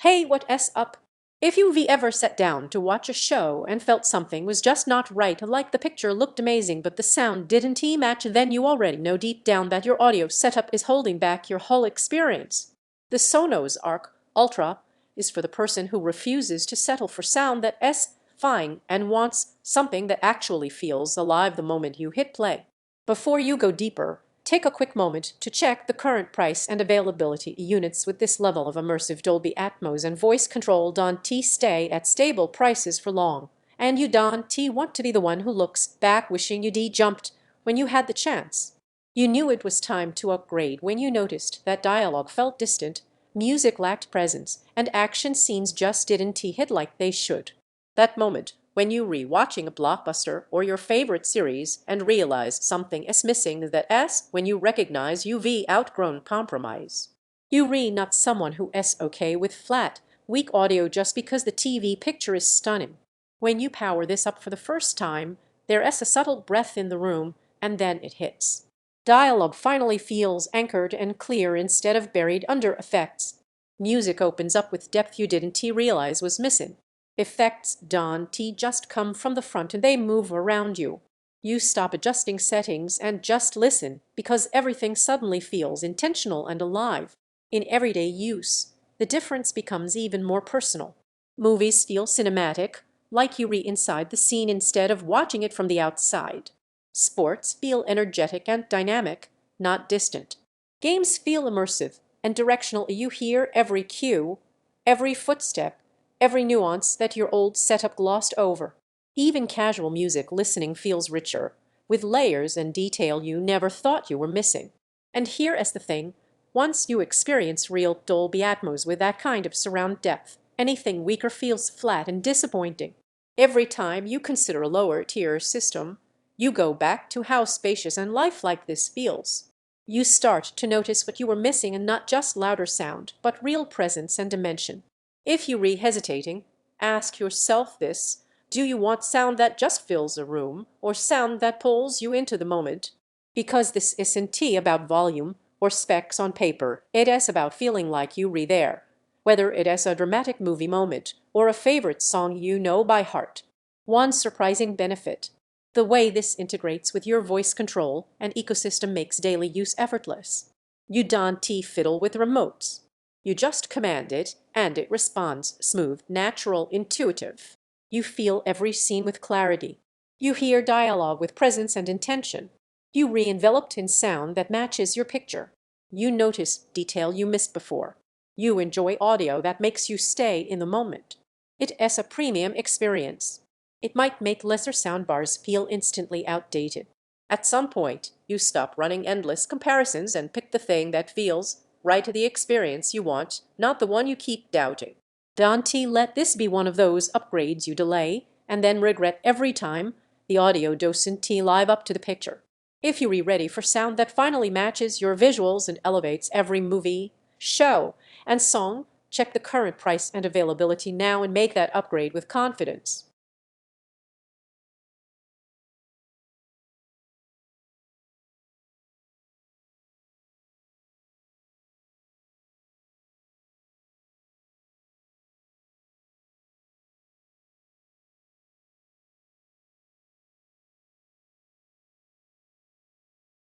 Hey, what's up? If you've ever sat down to watch a show and felt something was just not right, like the picture looked amazing but the sound didn't match, then you already know deep down that your audio setup is holding back your whole experience. The Sonos Arc Ultra is for the person who refuses to settle for sound that's fine and wants something that actually feels alive the moment you hit play. Before you go deeper, take a quick moment to check the current price and availability units with this level of immersive Dolby Atmos and voice control. Don't stay at stable prices for long, and you don't want to be the one who looks back wishing you jumped when you had the chance. You knew it was time to upgrade when you noticed that dialogue felt distant, music lacked presence, and action scenes just didn't hit like they should. That moment when you re-watching a blockbuster or your favorite series and realize something is missing, that's when you recognize you've outgrown compromise. You not someone who is okay with flat, weak audio just because the TV picture is stunning. When you power this up for the first time, there is a subtle breath in the room, and then it hits. Dialogue finally feels anchored and clear instead of buried under effects. Music opens up with depth you didn't realize was missing. Effects don't just come from the front and they move around you. You stop adjusting settings and just listen because everything suddenly feels intentional and alive. In everyday use, the difference becomes even more personal. Movies feel cinematic, like you inside the scene instead of watching it from the outside. Sports feel energetic and dynamic, not distant. Games feel immersive and directional. You hear every cue, every footstep, every nuance that your old setup glossed over. Even casual music listening feels richer, with layers and detail you never thought you were missing. And here is the thing, once you experience real Dolby Atmos with that kind of surround depth, anything weaker feels flat and disappointing. Every time you consider a lower-tier system, you go back to how spacious and lifelike this feels. You start to notice what you were missing, and not just louder sound, but real presence and dimension. If you hesitating, ask yourself this: do you want sound that just fills a room, or sound that pulls you into the moment? Because this isn't about volume or specs on paper, it is about feeling like you there. Whether it is a dramatic movie moment or a favorite song you know by heart. One surprising benefit: the way this integrates with your voice control and ecosystem makes daily use effortless. You don't fiddle with remotes. You just command it, and it responds smooth, natural, intuitive. You feel every scene with clarity. You hear dialogue with presence and intention. You re-enveloped in sound that matches your picture. You notice detail you missed before. You enjoy audio that makes you stay in the moment. It is a premium experience. It might make lesser soundbars feel instantly outdated. At some point, you stop running endless comparisons and pick the thing that feels right to the experience you want, not the one you keep doubting. Don't let this be one of those upgrades you delay and then regret every time the audio doesn't live up to the picture. If you're ready for sound that finally matches your visuals and elevates every movie, show, and song, check the current price and availability now and make that upgrade with confidence.